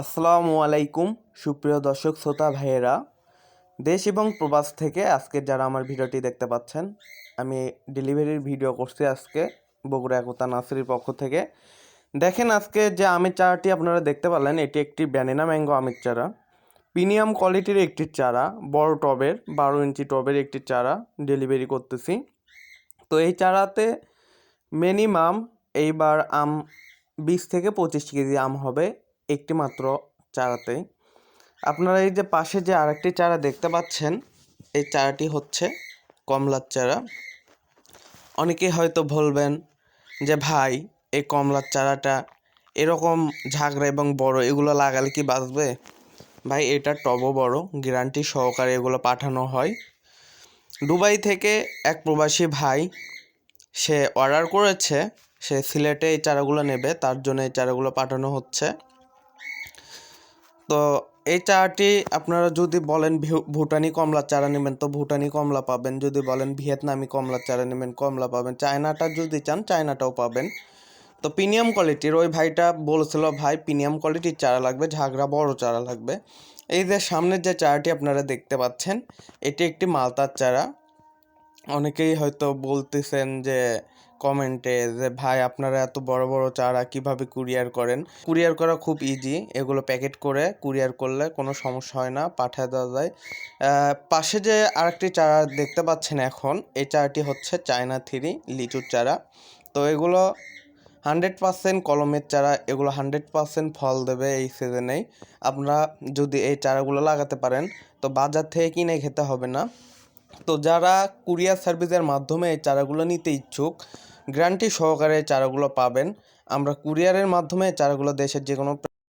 আসসালামু আলাইকুম সুপ্রিয় দর্শক শ্রোতা ভাইয়েরা, দেশ এবং প্রবাস থেকে আজকে যারা আমার ভিডিওটি দেখতে পাচ্ছেন, আমি ডেলিভারির ভিডিও করছি আজকে বগুড়া একতা নার্সারির পক্ষ থেকে। দেখেন, আজকে যে আমের চারাটি আপনারা দেখতে পারলেন, এটি একটি ব্যানানা ম্যাঙ্গো আমের চারা, প্রিমিয়াম কোয়ালিটির একটি চারা, বড় টবের 12 ইঞ্চি টবের একটি চারা ডেলিভারি করতেছি। তো এই চারাতে মিনিমাম এইবার আম 20 থেকে 25 কেজি আম হবে একটি মাত্র চারাতেই। আপনারা এই যে পাশে যে আরেকটি চারা দেখতে পাচ্ছেন, এই চারাটি হচ্ছে কমলার চারা। অনেকেই হয়তো বলবেন যে ভাই, এই কমলার চারাটা এরকম ঝাগড়া এবং বড়, এগুলো লাগালে কি বাঁচবে? ভাই, এটা টবও বড়, গ্যারান্টি সহকারে এগুলো পাঠানো হয়। দুবাই থেকে এক প্রবাসী ভাই, সে অর্ডার করেছে, সে সিলেটে এই চারাগুলো নেবে, তার জন্য এই চারাগুলো পাঠানো হচ্ছে। তো এই চারাটি আপনারা যদি বলেন ভুটানি কমলার চারা নেবেন তো ভুটানি কমলা পাবেন, যদি বলেন ভিয়েতনামি কমলার চারা নেবেন কমলা পাবেন, চায়নাটা যদি চান চায়নাটাও পাবেন। তো প্রিমিয়াম কোয়ালিটির ওই ভাইটা বলেছিল, ভাই প্রিমিয়াম কোয়ালিটির চারা লাগবে, ঝাগড়া বড় চারা লাগবে। এই যে সামনের যে চারাটি আপনারা দেখতে পাচ্ছেন, এটি একটি মালতার চারা। অনেকেই হয়তো বলতেছেন যে কমেন্টে যে ভাই, আপনারা এত বড় বড় চারা কিভাবে কুরিয়ার করেন? কুরিয়ার করা খুব ইজি, এগুলো প্যাকেট করে কুরিয়ার করলে কোনো সমস্যা হয় না, পাঠিয়ে দেওয়া যায়। পাশে যে আরেকটি চারা দেখতে পাচ্ছেন এখন, এই চারাটি হচ্ছে চায়না 3 লিচুর চারা। তো এগুলো 100% কলমের চারা, এগুলো 100% ফল দেবে এই সিজনেই। আপনারা যদি এই চারাগুলো লাগাতে পারেন তো বাজার থেকে কিনে খেতে হবে না। তো যারা কুরিয়ার সার্ভিসের মাধ্যমে এই চারাগুলো নিতে ইচ্ছুক, গ্যারান্টি সহকারে এই চারাগুলো পাবেন। আমরা কুরিয়ারের মাধ্যমে চারাগুলো দেশের যে কোনো